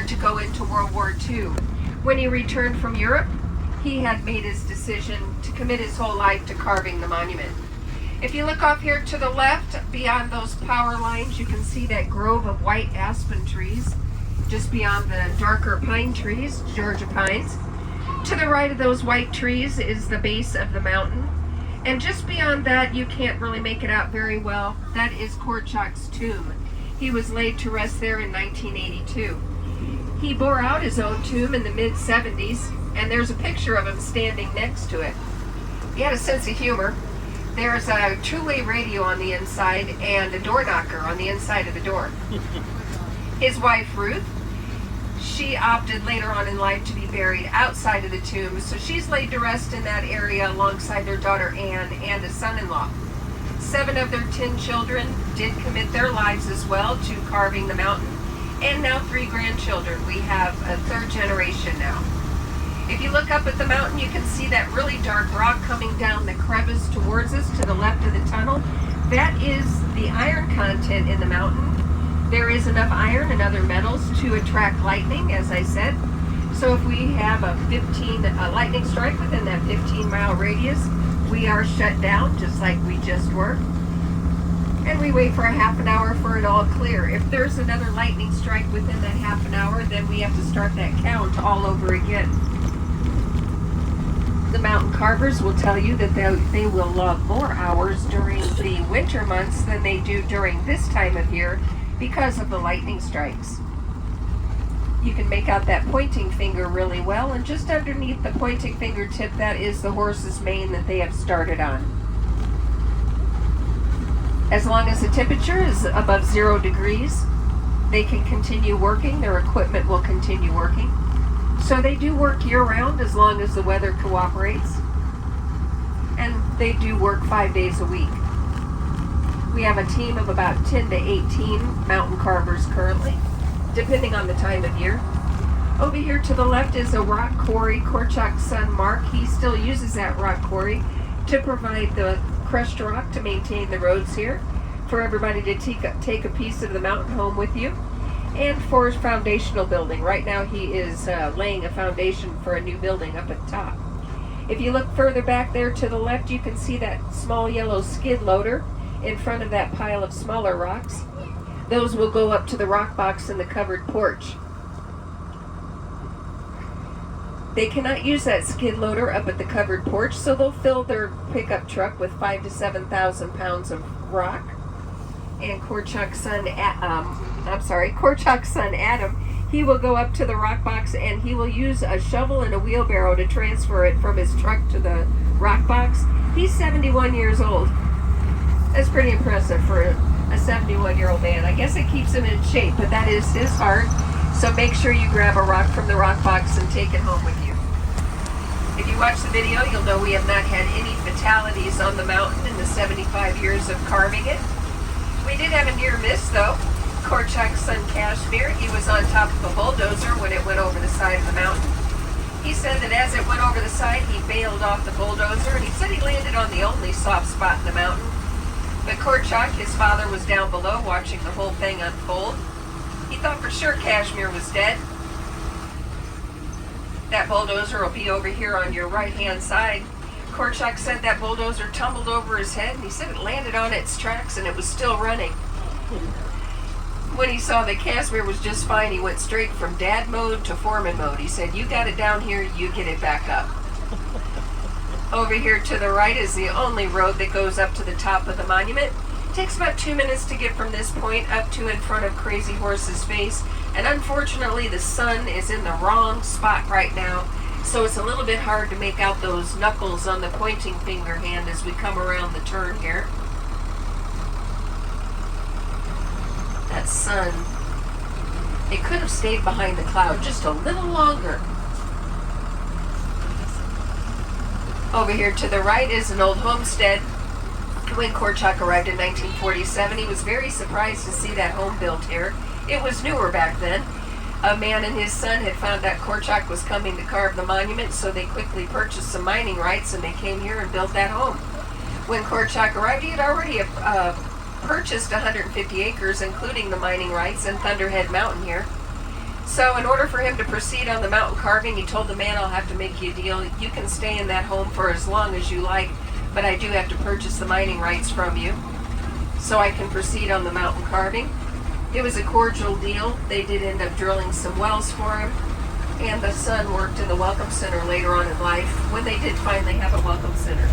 to go into World War II. When he returned from Europe, he had made his decision to commit his whole life to carving the monument. If you look off here to the left, beyond those power lines, you can see that grove of white aspen trees, just beyond the darker pine trees, Georgia pines. To the right of those white trees is the base of the mountain. And just beyond that, you can't really make it out very well, that is Korchak's tomb. He was laid to rest there in 1982. He bore out his own tomb in the mid-70s, and there's a picture of him standing next to it. He had a sense of humor. There's a two-way radio on the inside and a door knocker on the inside of the door. His wife, Ruth, she opted later on in life to be buried outside of the tomb, so she's laid to rest in that area alongside their daughter Anne and a son-in-law. 7 of their 10 children did commit their lives as well to carving the mountain, and now 3 grandchildren. We have a 3rd generation now. If you look up at the mountain, you can see that really dark rock coming down the crevice towards us to the left of the tunnel. That is the iron content in the mountain. There is enough iron and other metals to attract lightning, as I said. So if we have a lightning strike within that 15-mile radius, we are shut down just like we just were. And we wait for a half an hour for it all clear. If there's another lightning strike within that half an hour, then we have to start that count all over again. The mountain carvers will tell you that they will log more hours during the winter months than they do during this time of year because of the lightning strikes. You can make out that pointing finger really well, and just underneath the pointing finger tip, that is the horse's mane that they have started on. As long as the temperature is above 0 degrees, they can continue working, their equipment will continue working. So they do work year-round as long as the weather cooperates, and they do work 5 days a week. We have a team of about 10 to 18 mountain carvers currently, depending on the time of year. Over here to the left is a rock quarry. Korchak's son Mark, he still uses that rock quarry to provide the crushed rock to maintain the roads here, for everybody to take a piece of the mountain home with you, and for foundational building. Right now he is laying a foundation for a new building up at the top. If you look further back there to the left, you can see that small yellow skid loader in front of that pile of smaller rocks. Those will go up to the rock box in the covered porch. They cannot use that skid loader up at the covered porch, so they'll fill their pickup truck with 5,000 to 7,000 pounds of rock. And Korchak's son Adam, he will go up to the rock box and he will use a shovel and a wheelbarrow to transfer it from his truck to the rock box. He's 71 years old. That's pretty impressive for a 71-year-old man. I guess it keeps him in shape, but that is his heart. So make sure you grab a rock from the rock box and take it home with you. If you watch the video, you'll know we have not had any fatalities on the mountain in the 75 years of carving it. We did have a near miss though. Korchak's son Kashmir, he was on top of a bulldozer when it went over the side of the mountain. He said that as it went over the side, he bailed off the bulldozer, and he said he landed on the only soft spot in the mountain. But Korchak, his father, was down below watching the whole thing unfold. He thought for sure Kashmir was dead. That bulldozer will be over here on your right-hand side. Korchak said that bulldozer tumbled over his head, and he said it landed on its tracks and it was still running. When he saw that Kashmir was just fine, he went straight from dad mode to foreman mode. He said, "You got it down here, you get it back up." Over here to the right is the only road that goes up to the top of the monument. It takes about 2 minutes to get from this point up to in front of Crazy Horse's face, and unfortunately the sun is in the wrong spot right now, so it's a little bit hard to make out those knuckles on the pointing finger hand as we come around the turn here. That sun, it could have stayed behind the cloud just a little longer. Over here to the right is an old homestead. When Korchak arrived in 1947, he was very surprised to see that home built here. It was newer back then. A man and his son had found that Korchak was coming to carve the monument, so they quickly purchased some mining rights and they came here and built that home. When Korchak arrived, he had already purchased 150 acres, including the mining rights and Thunderhead Mountain here. So in order for him to proceed on the mountain carving, he told the man, I'll have to make you a deal. You can stay in that home for as long as you like, but I do have to purchase the mining rights from you so I can proceed on the mountain carving. It was a cordial deal. They did end up drilling some wells for him, and the son worked in the Welcome Center later on in life when they did finally have a Welcome Center.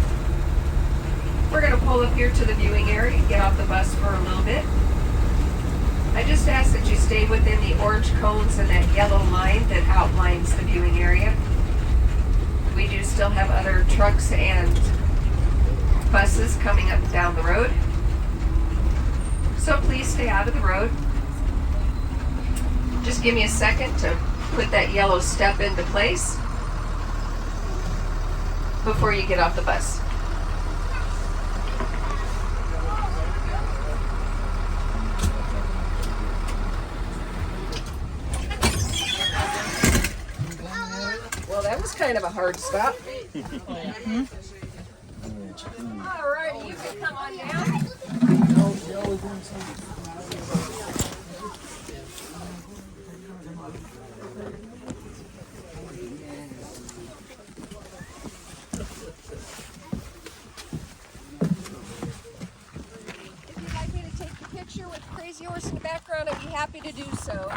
We're going to pull up here to the viewing area and get off the bus for a little bit. I just ask that you stay within the orange cones and that yellow line that outlines the viewing area. We do still have other trucks and buses coming up and down the road, so please stay out of the road. Just give me a second to put that yellow step into place before you get off the bus. Well, that was kind of a hard stop. All right, you can come on down. If you'd like me to take the picture with Crazy Horse in the background, I'd be happy to do so.